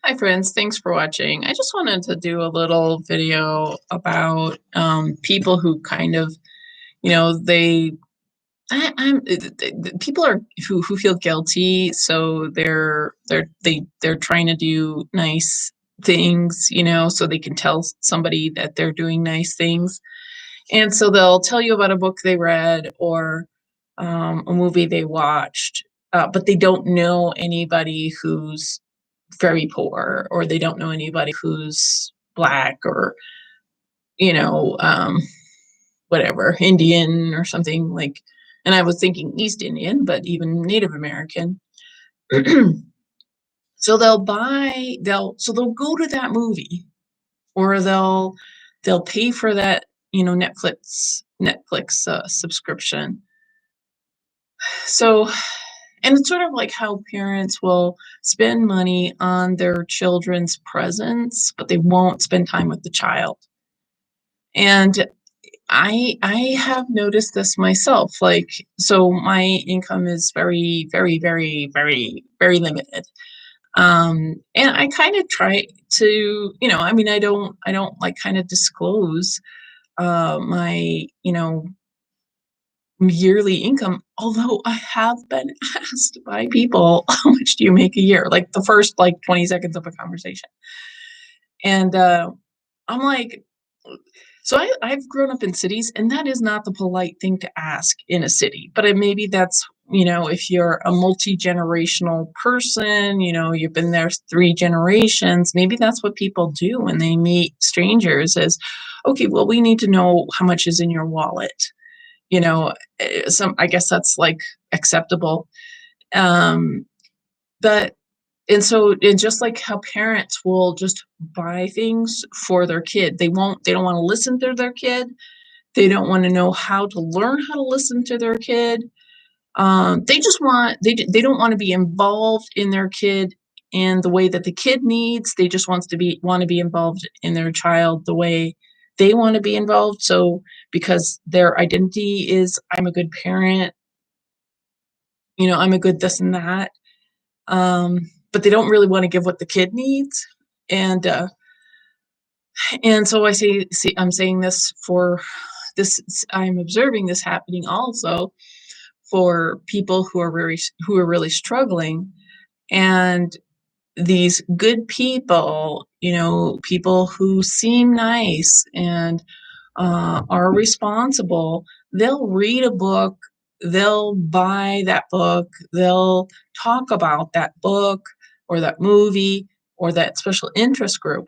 Hi, friends. Thanks for watching. I just wanted to do a little video about people who kind of, they, people are who feel guilty, so they're trying to do nice things, so they can tell somebody that they're doing nice things, and so they'll tell you about a book they read or a movie they watched, but they don't know anybody who's very poor, or they don't know anybody who's black, or you know um whatever, Indian or something like. And I was thinking East Indian, but even Native American. So they'll go to that movie, or they'll pay for that, Netflix subscription. So, and it's sort of like how parents will spend money on their children's presents, but they won't spend time with the child. And I have noticed this myself. Like, so my income is very, very, very, very, very limited. And I kind of try to, I don't like kind of disclose my, yearly income, although I have been asked by people, how much do you make a year? Like the first like 20 seconds of a conversation. And I'm like, so I've grown up in cities, and that is not the polite thing to ask in a city. But maybe that's, if you're a multi-generational person, you've been there 3 generations, maybe that's what people do when they meet strangers is, okay, well, we need to know how much is in your wallet. I guess that's like acceptable. Um, but and just like how parents will just buy things for their kid, they don't want to listen to their kid. They don't want to know how to learn how to listen to their kid. They don't want to be involved in their kid in the way that the kid needs. They just want to be involved in their child the way they want to be involved. So because their identity is, I'm a good parent, I'm a good this and that. But they don't really want to give what the kid needs. And so I'm saying this for this. I'm observing this happening also for people who are really struggling. And these good people, people who seem nice and are responsible, they'll read a book, they'll buy that book, they'll talk about that book or that movie or that special interest group,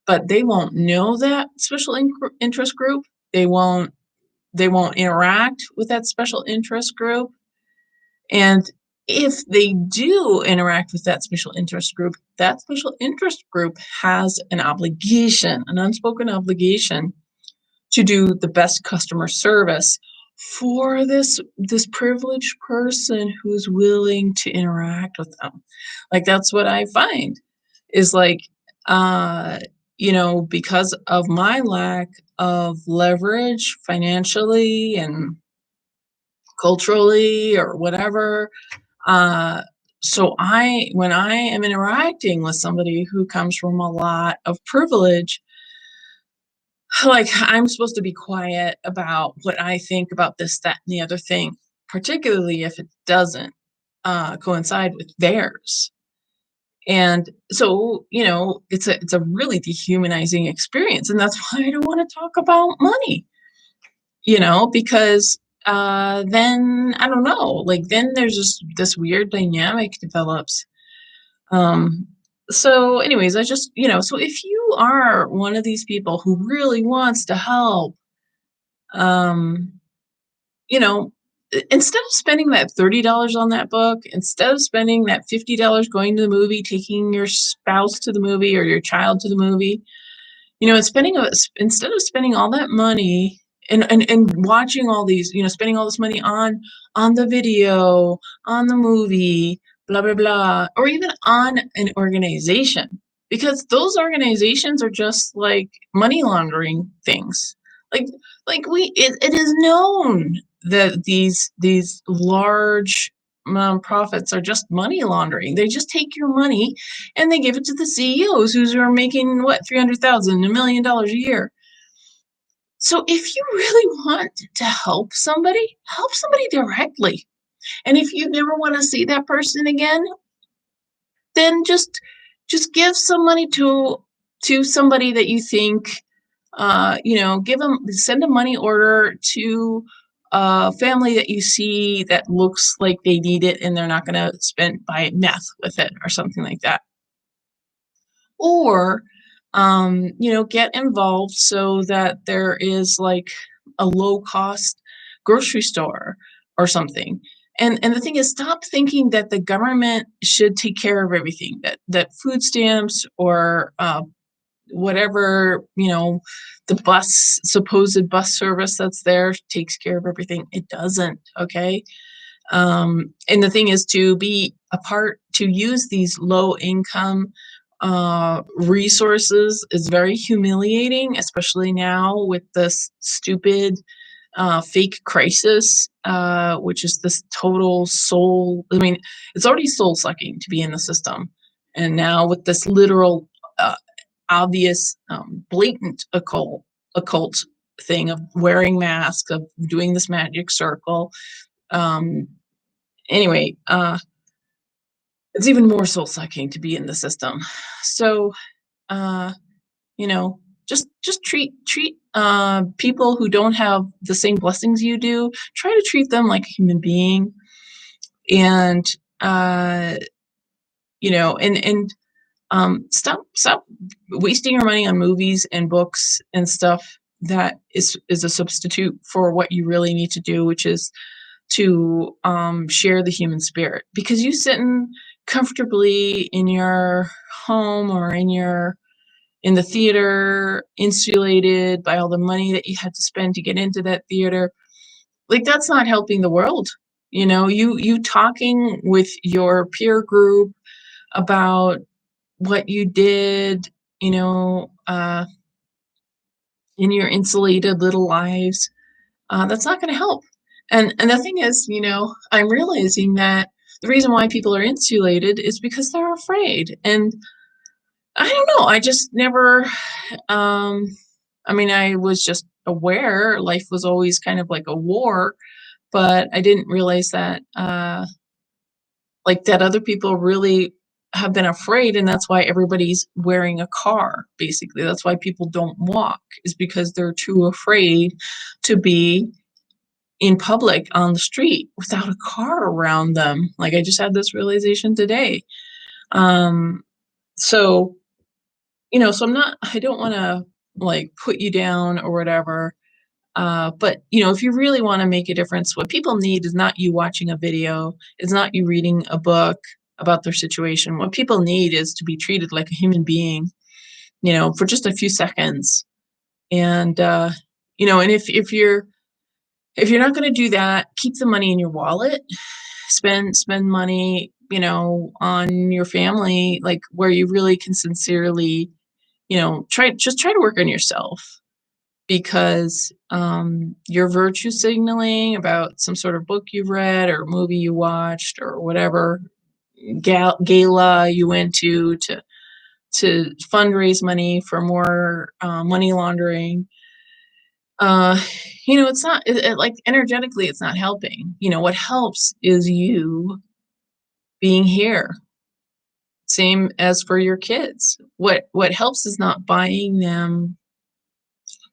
but they won't know that special interest group. They won't interact with that special interest group. And if they do interact with that special interest group has an obligation, an unspoken obligation, to do the best customer service for this privileged person who's willing to interact with them. Like, that's what I find is like, uh because of my lack of leverage financially and culturally or whatever. uh so when I am interacting with somebody who comes from a lot of privilege, like, I'm supposed to be quiet about what I think about this, that, and the other thing, particularly if it doesn't coincide with theirs. And so, it's a really dehumanizing experience, and that's why I don't want to talk about money. Because then I don't know, like, then there's just this weird dynamic develops. Um, so, anyways, so if you are one of these people who really wants to help, um, you know, instead of spending that $30 on that book, instead of spending that $50 going to the movie, taking your spouse to the movie or your child to the movie, instead of spending all that money and watching all these, spending all this money on the video, on the movie, blah blah blah, or even on an organization, because those organizations are just like money laundering things. Like it is known that these large nonprofits are just money laundering. They just take your money and they give it to the CEOs who are making what, 300,000, $1 million a year. So if you really want to help somebody directly. And if you never want to see that person again, then just give some money to somebody that you think, give them, send a money order to a family that you see that looks like they need it and they're not going to spend buy meth with it or something like that. Or get involved so that there is like a low cost grocery store or something. And the thing is, stop thinking that the government should take care of everything, that food stamps or whatever, the supposed bus service that's there takes care of everything. It doesn't. Okay. And the thing is, to use these low income resources is very humiliating, especially now with this stupid fake crisis, which is this total soul. I mean, it's already soul sucking to be in the system. And now with this literal, obvious, blatant occult thing of wearing masks, of doing this magic circle. Um, anyway, it's even more soul sucking to be in the system. So, uh, you know, just treat people who don't have the same blessings you do. Try to treat them like a human being, and uh, stop wasting your money on movies and books and stuff that is a substitute for what you really need to do, which is to share the human spirit. Because you sitting comfortably in your home or in the theater, insulated by all the money that you had to spend to get into that theater, like that's not helping the world. You talking with your peer group about what you did, you know, uh, in your insulated little lives, that's not going to help. And the thing is, I'm realizing that the reason why people are insulated is because they're afraid. And I don't know. I just never. Um, I mean, I was just aware life was always kind of like a war, but I didn't realize that, like that other people really have been afraid, and that's why everybody's wearing a car. Basically, that's why people don't walk, is because they're too afraid to be in public on the street without a car around them. Like I just had this realization today. Um, so so I don't want to like put you down or whatever. But if you really want to make a difference, what people need is not you watching a video, it's not you reading a book about their situation. What people need is to be treated like a human being, for just a few seconds. And and if you're not going to do that, keep the money in your wallet. Spend money, on your family, like where you really can sincerely, try to work on yourself, because your virtue signaling about some sort of book you've read or movie you watched or whatever gala you went to fundraise money for more money laundering. uh it's not like energetically, it's not helping. What helps is you being here. Same as for your kids. What helps is not buying them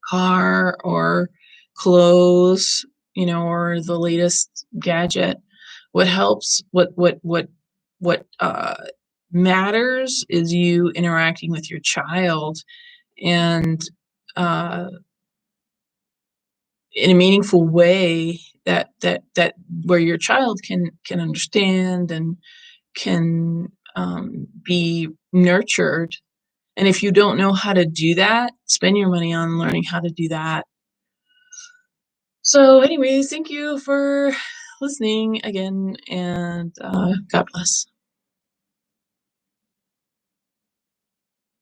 car or clothes, or the latest gadget. What helps, what matters is you interacting with your child, and uh, in a meaningful way, that where your child can understand and can be nurtured. And if you don't know how to do that, spend your money on learning how to do that. So, anyways, thank you for listening again, and God bless.